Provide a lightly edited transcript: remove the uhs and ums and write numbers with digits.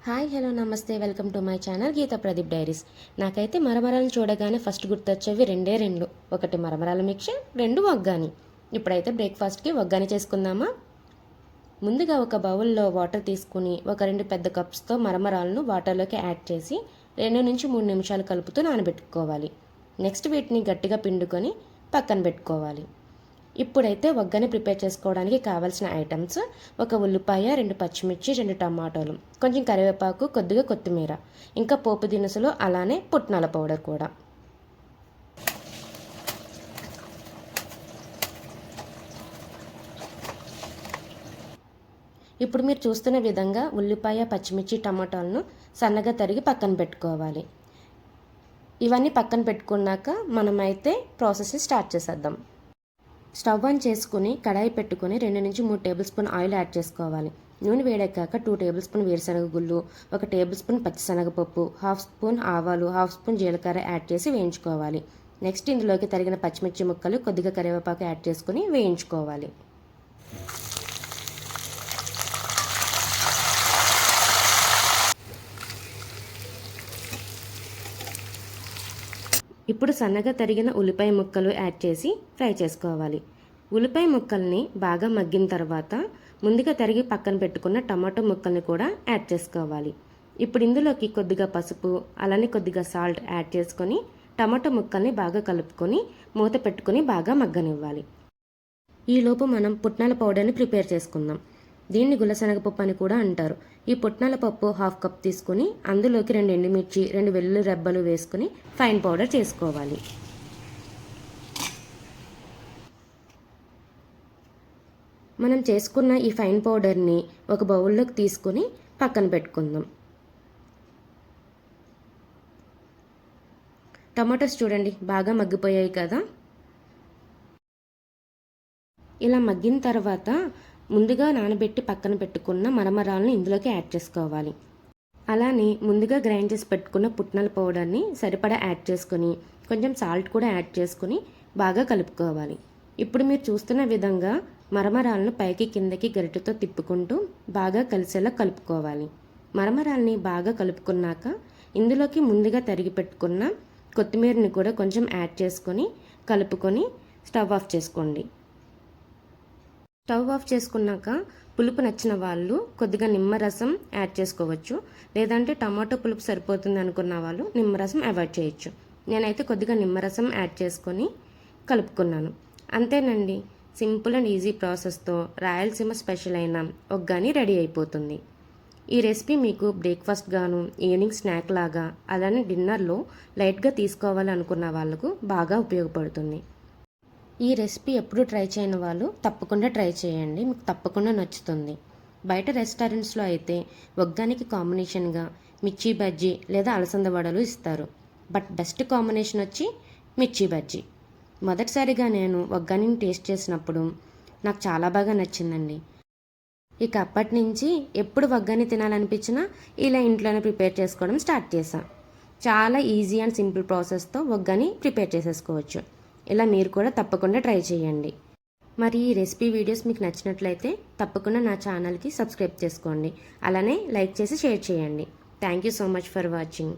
Hi hello namaste welcome to my channel Geeta Pradeep diaries. నాకైతే మరమరాలను చూడగానే ఫస్ట్ గుర్తొచ్చేవి రెండు. ఒకటి మరమరాల మిక్చర్, రెండు వగ్గాని. ఇప్పుడైతే బ్రేక్ఫాస్ట్కి వగ్గాని చేసుకుందామా. ముందుగా ఒక బౌల్లో వాటర్ తీసుకుని ఒక 2 పెద్ద కప్స్తో మరమరాలను వాటర్లోకి యాడ్ చేసి 2 నుంచి 3 నిమిషాలు కలుపుతూ నానబెట్టుకోవాలి. నెక్స్ట్ వీటిని గట్టిగా పిండుకొని పక్కన పెట్టుకోవాలి. ఇప్పుడైతే వగ్గాని ప్రిపేర్ చేసుకోవడానికి కావాల్సిన ఐటమ్స్: ఒక ఉల్లిపాయ, 2 పచ్చిమిర్చి, 2 టమాటాలు, కొంచెం కరివేపాకు, కొద్దిగా కొత్తిమీర, ఇంకా పోపు దినుసులు, అలానే పుట్నాల పౌడర్ కూడా. ఇప్పుడు మీరు చూస్తున్న విధంగా ఉల్లిపాయ, పచ్చిమిర్చి, టమాటాలను సన్నగా తరిగి పక్కన పెట్టుకోవాలి. ఇవన్నీ పక్కన పెట్టుకున్నాక మనమైతే ప్రాసెస్ని స్టార్ట్ చేసేద్దాం. స్టవ్ ఆన్ చేసుకుని కడాయి పెట్టుకుని 2 నుంచి 3 టేబుల్ స్పూన్ ఆయిల్ యాడ్ చేసుకోవాలి. నూనె వేడెక్కాక 2 టేబుల్ స్పూన్ వేరుశనగ గుళ్ళు, 1 టేబుల్ స్పూన్ పచ్చిశనగపప్పు, 1/2 స్పూన్ ఆవాలు, 1/2 స్పూన్ జీలకర్ర యాడ్ చేసి వేయించుకోవాలి. నెక్స్ట్ ఇందులోకి తరిగిన పచ్చిమిర్చి ముక్కలు, కొద్దిగా కరివేపాకు యాడ్ చేసుకుని వేయించుకోవాలి. ఇప్పుడు సన్నగా తరిగిన ఉల్లిపాయ ముక్కలు యాడ్ చేసి ఫ్రై చేసుకోవాలి. ఉల్లిపాయ ముక్కల్ని బాగా మగ్గిన తర్వాత ముందుగా తరిగి పక్కన పెట్టుకున్న టమాటో ముక్కల్ని కూడా యాడ్ చేసుకోవాలి. ఇప్పుడు ఇందులోకి కొద్దిగా పసుపు, అలానే కొద్దిగా సాల్ట్ యాడ్ చేసుకొని టమాటో ముక్కల్ని బాగా కలుపుకొని మూత పెట్టుకుని బాగా మగ్గనివ్వాలి. ఈలోపు మనం పుట్నాల పౌడర్ని ప్రిపేర్ చేసుకుందాం. దీన్ని గులశనగపప్పు అని కూడా అంటారు. ఈ పుట్నాల పప్పు 1/2 కప్ తీసుకుని అందులోకి 2 ఎండుమిర్చి, 2 వెల్లుల్లి రెబ్బలు వేసుకుని ఫైన్ పౌడర్ చేసుకోవాలి. మనం చేసుకున్న ఈ ఫైన్ పౌడర్ని ఒక బౌల్లోకి తీసుకుని పక్కన పెట్టుకుందాం. టమాటోస్ చూడండి బాగా మగ్గిపోయాయి కదా. ఇలా మగ్గిన తర్వాత ముందుగా నానబెట్టి పక్కన పెట్టుకున్న మరమరాలను ఇందులోకి యాడ్ చేసుకోవాలి. అలానే ముందుగా గ్రైండ్ చేసి పెట్టుకున్న పుట్నాల పౌడర్ని సరిపడా యాడ్ చేసుకుని కొంచెం సాల్ట్ కూడా యాడ్ చేసుకుని బాగా కలుపుకోవాలి. ఇప్పుడు మీరు చూస్తున్న విధంగా మరమరాలను పైకి కిందకి గరిటెతో తిప్పుకుంటూ బాగా కలిసేలా కలుపుకోవాలి. మరమరాల్ని బాగా కలుపుకున్నాక ఇందులోకి ముందుగా తరిగి పెట్టుకున్న కొత్తిమీరని కూడా కొంచెం యాడ్ చేసుకొని కలుపుకొని స్టవ్ ఆఫ్ చేసుకోండి. స్టవ్ ఆఫ్ చేసుకున్నాక పులుపు నచ్చిన వాళ్ళు కొద్దిగా నిమ్మరసం యాడ్ చేసుకోవచ్చు, లేదంటే టమాటో పులుపు సరిపోతుంది అనుకున్న వాళ్ళు నిమ్మరసం అవాయిడ్ చేయొచ్చు. నేనైతే కొద్దిగా నిమ్మరసం యాడ్ చేసుకొని కలుపుకున్నాను. అంతేనండి, సింపుల్ అండ్ ఈజీ ప్రాసెస్తో రాయలసీమ స్పెషల్ అయిన వగ్గాని రెడీ అయిపోతుంది. ఈ రెసిపీ మీకు బ్రేక్ఫాస్ట్ గాను, ఈవినింగ్ స్నాక్ లాగా, అలానే డిన్నర్లో లైట్గా తీసుకోవాలి అనుకున్న వాళ్ళకు బాగా ఉపయోగపడుతుంది. ఈ రెసిపీ ఎప్పుడు ట్రై చేయని వాళ్ళు తప్పకుండా ట్రై చేయండి, మీకు తప్పకుండా నచ్చుతుంది. బయట రెస్టారెంట్స్లో అయితే వగ్గానికి కాంబినేషన్గా మిర్చి బజ్జీ లేదా అలసంద వడలు ఇస్తారు. బట్ బెస్ట్ కాంబినేషన్ వచ్చి మిర్చి బజ్జీ. మొదటిసారిగా నేను వగ్గానిని టేస్ట్ చేసినప్పుడు నాకు చాలా బాగా నచ్చిందండి. ఇక అప్పటి నుంచి ఎప్పుడు వగ్గాని తినాలనిపించినా ఇలా ఇంట్లోనే ప్రిపేర్ చేసుకోవడం స్టార్ట్ చేశాను. చాలా easy and simple ప్రాసెస్తో vaggani prepare చేసేసుకోవచ్చు. ఇలా మీరు కూడా తప్పకుండా ట్రై చేయండి. మరి ఈ రెసిపీ వీడియోస్ మీకు నచ్చినట్లయితే తప్పకుండా నా ఛానల్కి సబ్స్క్రైబ్ చేసుకోండి. అలానే లైక్ చేసి షేర్ చేయండి. Thank you so much for watching.